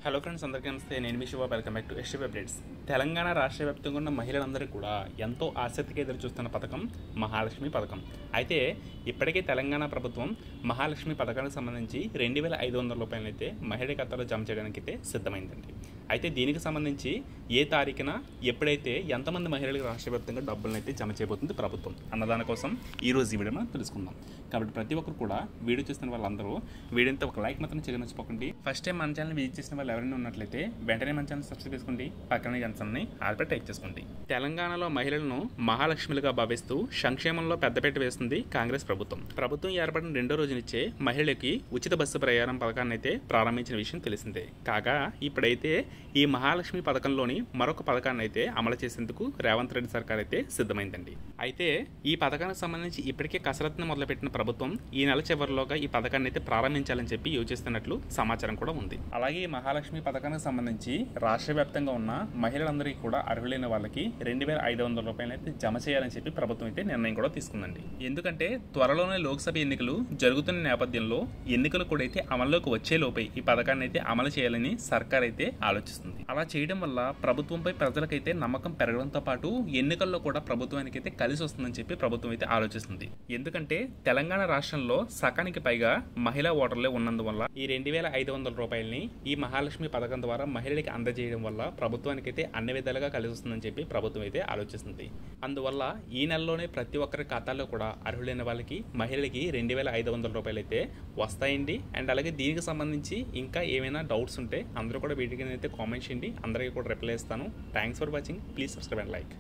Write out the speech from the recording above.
Hello friends, అందరికీ నమస్తే. నేను మీ Shiva. Welcome back to STV updates. Telangana రాష్ట్ర వ్యాప్తంగా ఉన్న మహిళలందరికీ కూడా ఎంతో ఆసక్తిగా ఎదురు చూస్తున్న పథకం మహాలక్ష్మి పథకం. అయితే ఇప్పటికే తెలంగాణ ప్రభుత్వం మహాలక్ష్మి పథకానికి సంబంధించి 2,500 రూపాయలు అయితే మహిళ ఖాతాలో జమ చేయడానికి అయితే సిద్ధమైందండి. అయితే దీనికి సంబంధించి ఏ తారీఖున ఎప్పుడైతే ఎంతమంది మహిళలకు రాష్ట్ర వ్యాప్తంగా డబ్బులను అయితే జమ చేయబోతుంది ప్రభుత్వం అన్నదాని కోసం ఈరోజు ఈ వీడియో మనం తెలుసుకుందాం. కాబట్టి ప్రతి ఒక్కరు కూడా వీడియో చూస్తున్న వాళ్ళందరూ వీడియోతో ఒక లైక్ మాత్రం చేయడం మర్చిపోకండి. ఫస్ట్ టైం మన ఛానల్ విజిట్ చేసిన వాళ్ళు ఎవరైనా ఉన్నట్లయితే వెంటనే మన ఛానల్ సబ్స్క్రైబ్ చేసుకోండి, పక్కన గంటని ఆల్రెడీ టైప్ చేసుకోండి. తెలంగాణలో మహిళలను మహాలక్ష్మిలుగా భావిస్తూ సంక్షేమంలో పెద్దపీట వేస్తుంది కాంగ్రెస్ ప్రభుత్వం. ప్రభుత్వం ఏర్పడిన 2వ రోజునిచ్చే మహిళలకి ఉచిత బస్సు ప్రయాణం పథకాన్ని అయితే ప్రారంభించిన విషయం తెలిసిందే. కాగా ఇప్పుడైతే ఈ మహాలక్ష్మి పథకంలోని మరొక పథకాన్ని అయితే అమలు చేసేందుకు రేవంత్ రెడ్డి సర్కార్ అయితే సిద్ధమైందండి. అయితే ఈ పథకానికి సంబంధించి ఇప్పటికే కసరత్తును మొదలుపెట్టిన ప్రభుత్వం ఈ నెల చివరిలోగా ఈ పథకాన్ని అయితే ప్రారంభించాలని చెప్పి యోచిస్తున్నట్లు సమాచారం కూడా ఉంది. అలాగే ఈ మహాలక్ష్మి పథకానికి సంబంధించి రాష్ట్ర వ్యాప్తంగా ఉన్న మహిళలందరికీ కూడా అర్హులైన వాళ్ళకి 2,500 రూపాయలు అయితే జమ చేయాలని చెప్పి ప్రభుత్వం అయితే నిర్ణయం కూడా తీసుకుందండి. ఎందుకంటే త్వరలోనే లోక్సభ ఎన్నికలు జరుగుతున్న నేపథ్యంలో ఎన్నికలు కూడా అయితే అమల్లోకి వచ్చే లోపే ఈ పథకాన్ని అయితే అమలు చేయాలని సర్కార్ అయితే ఆలోచిస్తుంది. అలా చేయడం వల్ల ప్రభుత్వంపై ప్రజలకైతే నమ్మకం పెరగడంతో పాటు ఎన్నికల్లో కూడా ప్రభుత్వానికి అయితే కలిసి వస్తుందని చెప్పి ప్రభుత్వం అయితే ఆలోచిస్తుంది. ఎందుకంటే తెలంగాణ రాష్ట్రంలో సకానికి పైగా మహిళా ఓటర్లే ఉన్నందువల్ల ఈ 2,500 రూపాయలని ఈ మహాలక్ష్మి పథకం ద్వారా మహిళలకి అందజేయడం వల్ల ప్రభుత్వానికి అయితే అన్ని విధాలుగా కలిసి వస్తుందని చెప్పి ప్రభుత్వం అయితే ఆలోచిస్తుంది. అందువల్ల ఈ నెలలోనే ప్రతి ఒక్కరి ఖాతాల్లో కూడా అర్హులైన వాళ్ళకి మహిళలకి 2,500 రూపాయలు అయితే వస్తాయండి. అండ్ అలాగే దీనికి సంబంధించి ఇంకా ఏమైనా డౌట్స్ ఉంటే అందరూ కూడా వీటికి అయితే కామెంట్ చేయండి, అందరికీ కూడా రిప్లై ఇస్తాను. Thanks for watching. Please subscribe and like.